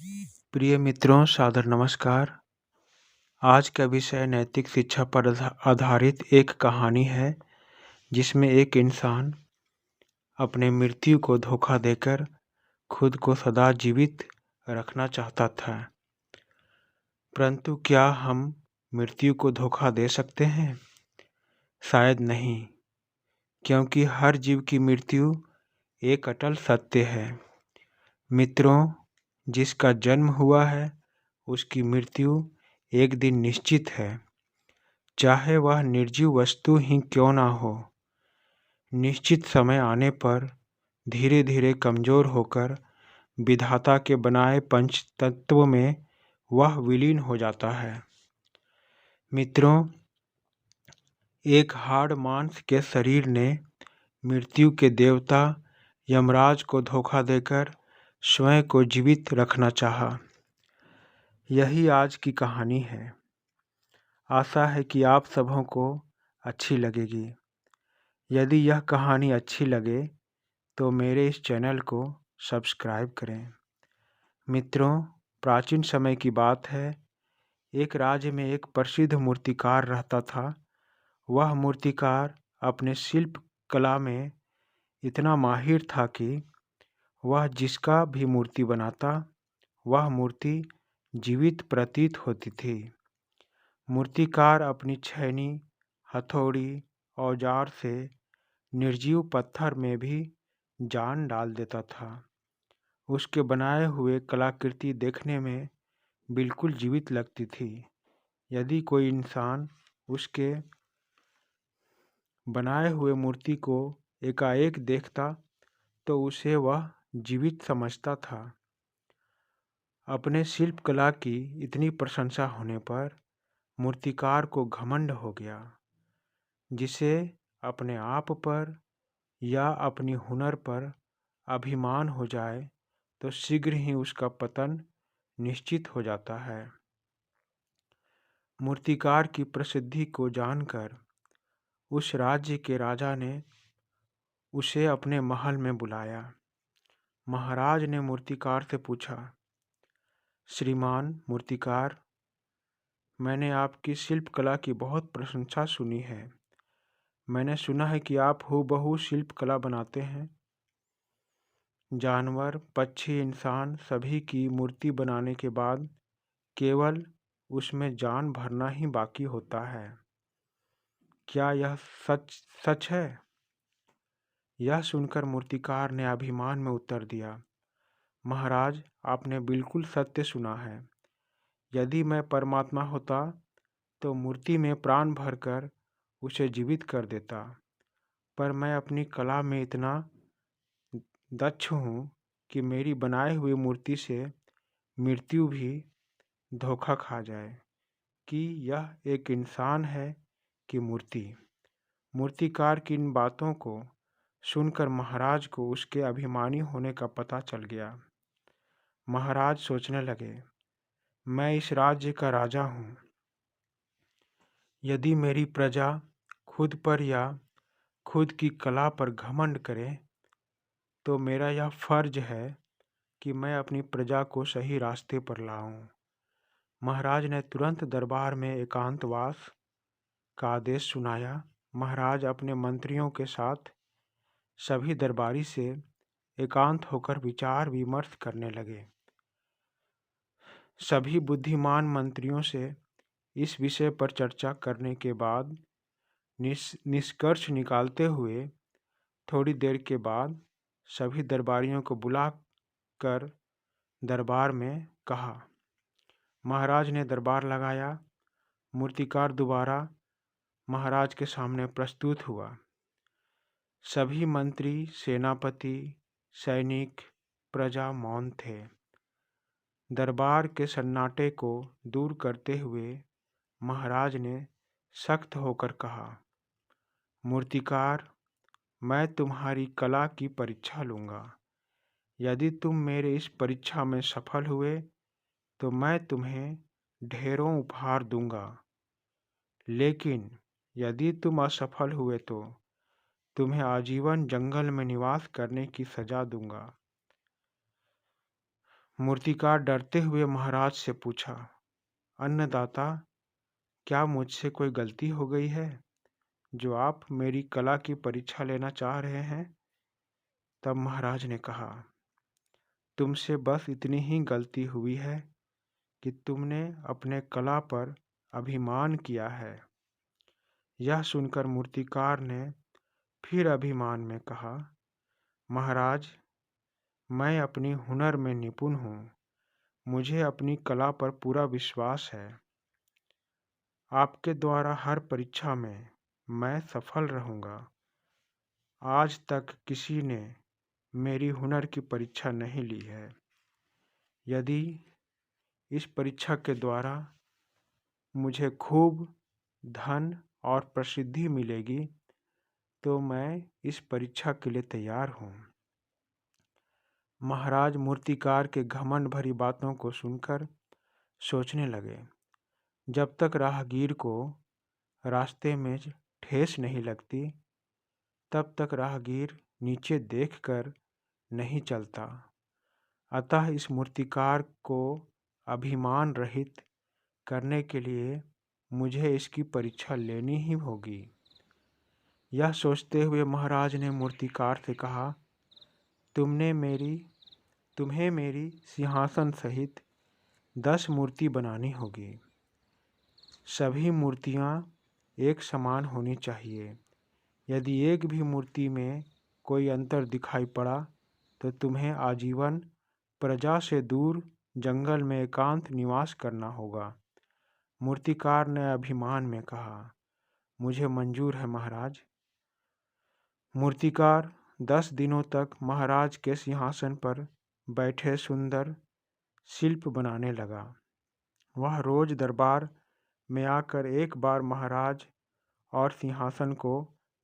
प्रिय मित्रों, सादर नमस्कार। आज का विषय नैतिक शिक्षा पर आधारित एक कहानी है, जिसमें एक इंसान अपने मृत्यु को धोखा देकर खुद को सदा जीवित रखना चाहता था। परंतु क्या हम मृत्यु को धोखा दे सकते हैं? शायद नहीं, क्योंकि हर जीव की मृत्यु एक अटल सत्य है। मित्रों, जिसका जन्म हुआ है उसकी मृत्यु एक दिन निश्चित है, चाहे वह निर्जीव वस्तु ही क्यों ना हो। निश्चित समय आने पर धीरे धीरे कमजोर होकर विधाता के बनाए पंचतत्व में वह विलीन हो जाता है। मित्रों, एक हाड़ मांस के शरीर ने मृत्यु के देवता यमराज को धोखा देकर स्वयं को जीवित रखना चाहा। यही आज की कहानी है। आशा है कि आप सबों को अच्छी लगेगी। यदि यह कहानी अच्छी लगे तो मेरे इस चैनल को सब्सक्राइब करें। मित्रों, प्राचीन समय की बात है। एक राज्य में एक प्रसिद्ध मूर्तिकार रहता था। वह मूर्तिकार अपने शिल्प कला में इतना माहिर था कि वह जिसका भी मूर्ति बनाता, वह मूर्ति जीवित प्रतीत होती थी। मूर्तिकार अपनी छैनी, हथौड़ी, औजार से निर्जीव पत्थर में भी जान डाल देता था। उसके बनाए हुए कलाकृति देखने में बिल्कुल जीवित लगती थी। यदि कोई इंसान उसके बनाए हुए मूर्ति को एकाएक देखता तो उसे वह जीवित समझता था। अपने शिल्प कला की इतनी प्रशंसा होने पर मूर्तिकार को घमंड हो गया। जिसे अपने आप पर या अपनी हुनर पर अभिमान हो जाए तो शीघ्र ही उसका पतन निश्चित हो जाता है। मूर्तिकार की प्रसिद्धि को जानकर उस राज्य के राजा ने उसे अपने महल में बुलाया। महाराज ने मूर्तिकार से पूछा, श्रीमान मूर्तिकार, मैंने आपकी शिल्प कला की बहुत प्रशंसा सुनी है। मैंने सुना है कि आप हूबहू शिल्प कला बनाते हैं। जानवर, पक्षी, इंसान सभी की मूर्ति बनाने के बाद केवल उसमें जान भरना ही बाकी होता है। क्या यह सच है? यह सुनकर मूर्तिकार ने अभिमान में उत्तर दिया, महाराज, आपने बिल्कुल सत्य सुना है। यदि मैं परमात्मा होता तो मूर्ति में प्राण भरकर उसे जीवित कर देता, पर मैं अपनी कला में इतना दक्ष हूँ कि मेरी बनाई हुई मूर्ति से मृत्यु भी धोखा खा जाए कि यह एक इंसान है कि मूर्ति। मूर्तिकार की इन बातों को सुनकर महाराज को उसके अभिमानी होने का पता चल गया। महाराज सोचने लगे, मैं इस राज्य का राजा हूँ। यदि मेरी प्रजा खुद पर या खुद की कला पर घमंड करे तो मेरा यह फर्ज है कि मैं अपनी प्रजा को सही रास्ते पर लाऊं। महाराज ने तुरंत दरबार में एकांतवास का आदेश सुनाया। महाराज अपने मंत्रियों के साथ सभी दरबारी से एकांत होकर विचार विमर्श करने लगे। सभी बुद्धिमान मंत्रियों से इस विषय पर चर्चा करने के बाद निष्कर्ष निकालते हुए थोड़ी देर के बाद सभी दरबारियों को बुलाकर दरबार में कहा। महाराज ने दरबार लगाया। मूर्तिकार दोबारा महाराज के सामने प्रस्तुत हुआ। सभी मंत्री, सेनापति, सैनिक, प्रजा मौन थे। दरबार के सन्नाटे को दूर करते हुए महाराज ने सख्त होकर कहा, मूर्तिकार, मैं तुम्हारी कला की परीक्षा लूँगा। यदि तुम मेरे इस परीक्षा में सफल हुए तो मैं तुम्हें ढेरों उपहार दूंगा, लेकिन यदि तुम असफल हुए तो तुम्हें आजीवन जंगल में निवास करने की सजा दूंगा। मूर्तिकार डरते हुए महाराज से पूछा, अन्नदाता, क्या मुझसे कोई गलती हो गई है जो आप मेरी कला की परीक्षा लेना चाह रहे हैं? तब महाराज ने कहा, तुमसे बस इतनी ही गलती हुई है कि तुमने अपने कला पर अभिमान किया है। यह सुनकर मूर्तिकार ने फिर अभिमान में कहा, महाराज, मैं अपनी हुनर में निपुण हूँ। मुझे अपनी कला पर पूरा विश्वास है। आपके द्वारा हर परीक्षा में मैं सफल रहूँगा। आज तक किसी ने मेरी हुनर की परीक्षा नहीं ली है। यदि इस परीक्षा के द्वारा मुझे खूब धन और प्रसिद्धि मिलेगी तो मैं इस परीक्षा के लिए तैयार हूँ। महाराज मूर्तिकार के घमंड भरी बातों को सुनकर सोचने लगे। जब तक राहगीर को रास्ते में ठेस नहीं लगती तब तक राहगीर नीचे देखकर नहीं चलता। अतः इस मूर्तिकार को अभिमान रहित करने के लिए मुझे इसकी परीक्षा लेनी ही होगी। यह सोचते हुए महाराज ने मूर्तिकार से कहा, तुम्हें मेरी सिंहासन सहित 10 मूर्ति बनानी होगी। सभी मूर्तियाँ एक समान होनी चाहिए। यदि एक भी मूर्ति में कोई अंतर दिखाई पड़ा तो तुम्हें आजीवन प्रजा से दूर जंगल में एकांत निवास करना होगा। मूर्तिकार ने अभिमान में कहा, मुझे मंजूर है महाराज। मूर्तिकार 10 दिनों तक महाराज के सिंहासन पर बैठे सुंदर शिल्प बनाने लगा। वह रोज दरबार में आकर एक बार महाराज और सिंहासन को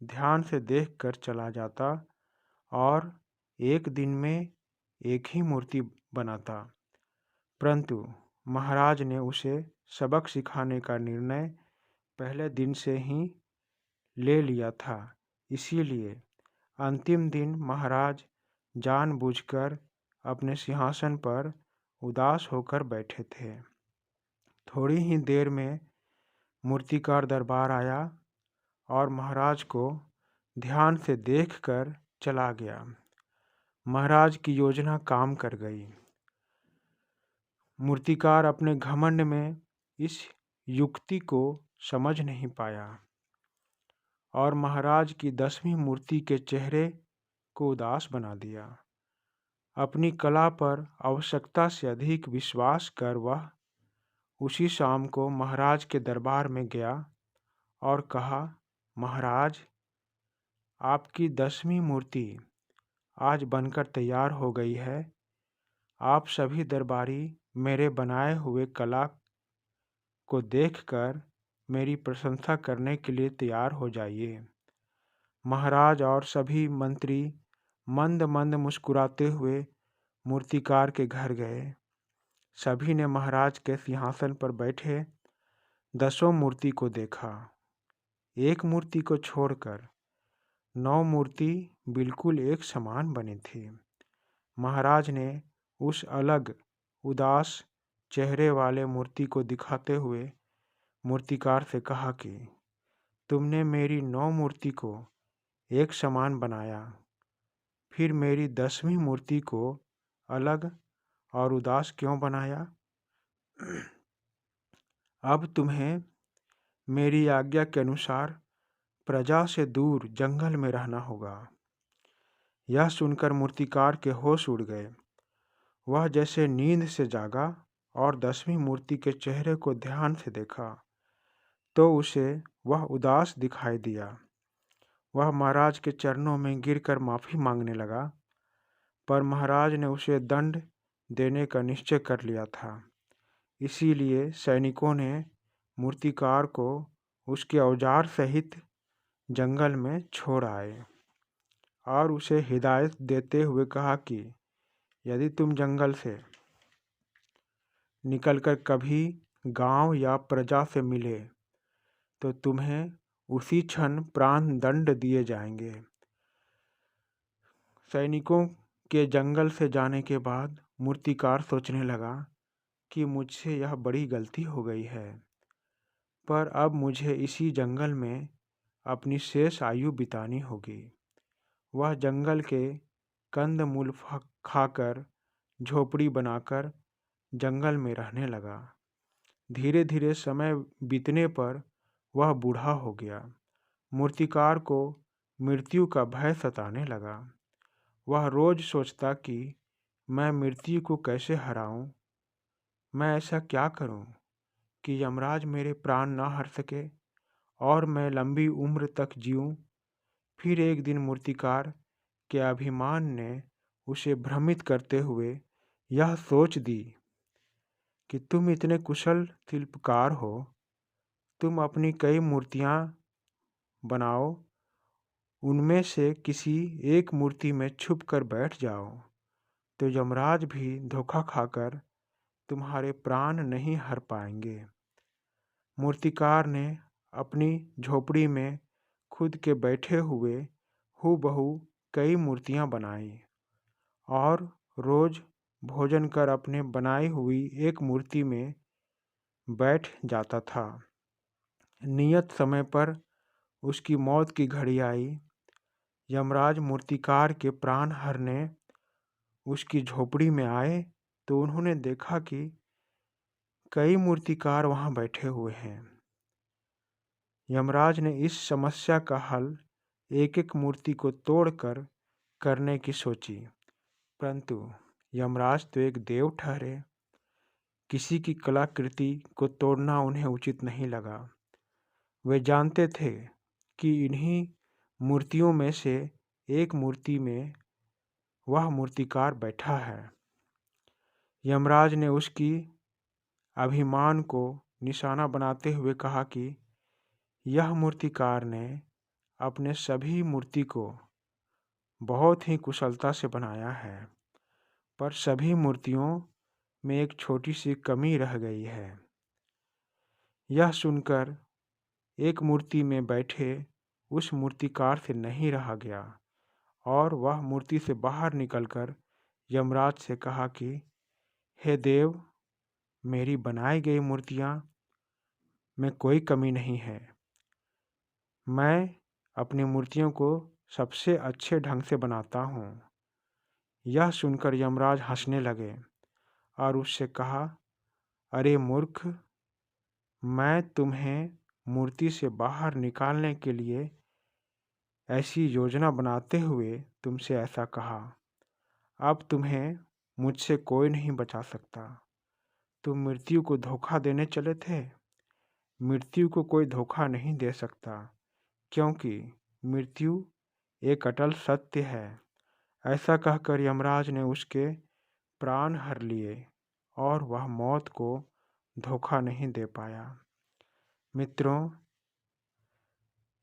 ध्यान से देखकर चला जाता और एक दिन में एक ही मूर्ति बनाता। परंतु महाराज ने उसे सबक सिखाने का निर्णय पहले दिन से ही ले लिया था। इसीलिए अंतिम दिन महाराज जानबूझकर अपने सिंहासन पर उदास होकर बैठे थे। थोड़ी ही देर में मूर्तिकार दरबार आया और महाराज को ध्यान से देखकर चला गया। महाराज की योजना काम कर गई। मूर्तिकार अपने घमंड में इस युक्ति को समझ नहीं पाया और महाराज की 10वीं मूर्ति के चेहरे को उदास बना दिया। अपनी कला पर आवश्यकता से अधिक विश्वास कर वह उसी शाम को महाराज के दरबार में गया और कहा, महाराज, आपकी 10वीं मूर्ति आज बनकर तैयार हो गई है। आप सभी दरबारी मेरे बनाए हुए कला को देखकर मेरी प्रशंसा करने के लिए तैयार हो जाइए। महाराज और सभी मंत्री मंद मंद मुस्कुराते हुए मूर्तिकार के घर गए। सभी ने महाराज के सिंहासन पर बैठे 10 मूर्ति को देखा। एक मूर्ति को छोड़कर 9 मूर्ति बिल्कुल एक समान बनी थी। महाराज ने उस अलग उदास चेहरे वाले मूर्ति को दिखाते हुए मूर्तिकार से कहा कि तुमने मेरी 9 मूर्ति को एक समान बनाया, फिर मेरी 10वीं मूर्ति को अलग और उदास क्यों बनाया? अब तुम्हें मेरी आज्ञा के अनुसार प्रजा से दूर जंगल में रहना होगा। यह सुनकर मूर्तिकार के होश उड़ गए। वह जैसे नींद से जागा और 10वीं मूर्ति के चेहरे को ध्यान से देखा तो उसे वह उदास दिखाई दिया। वह महाराज के चरणों में गिरकर माफ़ी मांगने लगा, पर महाराज ने उसे दंड देने का निश्चय कर लिया था। इसीलिए सैनिकों ने मूर्तिकार को उसके औजार सहित जंगल में छोड़ आए और उसे हिदायत देते हुए कहा कि यदि तुम जंगल से निकलकर कभी गांव या प्रजा से मिले तो तुम्हें उसी क्षण प्राण दंड दिए जाएंगे। सैनिकों के जंगल से जाने के बाद मूर्तिकार सोचने लगा कि मुझसे यह बड़ी गलती हो गई है, पर अब मुझे इसी जंगल में अपनी शेष आयु बितानी होगी। वह जंगल के कंद मूल खाकर झोपड़ी बनाकर जंगल में रहने लगा। धीरे धीरे समय बीतने पर वह बूढ़ा हो गया। मूर्तिकार को मृत्यु का भय सताने लगा। वह रोज सोचता कि मैं मृत्यु को कैसे हराऊं। मैं ऐसा क्या करूं कि यमराज मेरे प्राण न हर सके और मैं लंबी उम्र तक जीऊं। फिर एक दिन मूर्तिकार के अभिमान ने उसे भ्रमित करते हुए यह सोच दी कि तुम इतने कुशल शिल्पकार हो, तुम अपनी कई मूर्तियां बनाओ, उनमें से किसी एक मूर्ति में छुप कर बैठ जाओ, तो यमराज भी धोखा खाकर तुम्हारे प्राण नहीं हर पाएंगे। मूर्तिकार ने अपनी झोपड़ी में खुद के बैठे हुए हूबहू कई मूर्तियां बनाई और रोज भोजन कर अपने बनाई हुई एक मूर्ति में बैठ जाता था। नियत समय पर उसकी मौत की घड़ी आई। यमराज मूर्तिकार के प्राण हरने उसकी झोपड़ी में आए तो उन्होंने देखा कि कई मूर्तिकार वहां बैठे हुए हैं। यमराज ने इस समस्या का हल एक एक मूर्ति को तोड़कर करने की सोची, परंतु यमराज तो एक देव ठहरे। किसी की कलाकृति को तोड़ना उन्हें उचित नहीं लगा। वे जानते थे कि इन्हीं मूर्तियों में से एक मूर्ति में वह मूर्तिकार बैठा है। यमराज ने उसकी अभिमान को निशाना बनाते हुए कहा कि यह मूर्तिकार ने अपने सभी मूर्ति को बहुत ही कुशलता से बनाया है, पर सभी मूर्तियों में एक छोटी सी कमी रह गई है। यह सुनकर एक मूर्ति में बैठे उस मूर्तिकार से नहीं रहा गया और वह मूर्ति से बाहर निकलकर यमराज से कहा कि हे देव, मेरी बनाई गई मूर्तियां में कोई कमी नहीं है। मैं अपनी मूर्तियों को सबसे अच्छे ढंग से बनाता हूँ। यह सुनकर यमराज हंसने लगे और उससे कहा, अरे मूर्ख, मैं तुम्हें मूर्ति से बाहर निकालने के लिए ऐसी योजना बनाते हुए तुमसे ऐसा कहा। अब तुम्हें मुझसे कोई नहीं बचा सकता। तुम मृत्यु को धोखा देने चले थे। मृत्यु को कोई धोखा नहीं दे सकता, क्योंकि मृत्यु एक अटल सत्य है। ऐसा कहकर यमराज ने उसके प्राण हर लिए और वह मौत को धोखा नहीं दे पाया। मित्रों,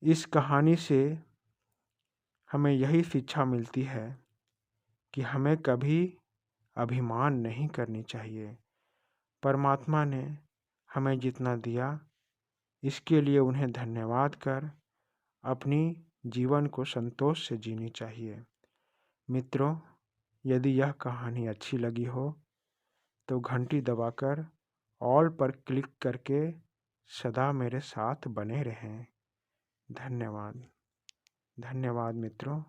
इस कहानी से हमें यही शिक्षा मिलती है कि हमें कभी अभिमान नहीं करनी चाहिए। परमात्मा ने हमें जितना दिया, इसके लिए उन्हें धन्यवाद कर अपनी जीवन को संतोष से जीनी चाहिए। मित्रों, यदि यह कहानी अच्छी लगी हो तो घंटी दबाकर ऑल पर क्लिक करके सदा मेरे साथ बने रहें। धन्यवाद। धन्यवाद मित्रों।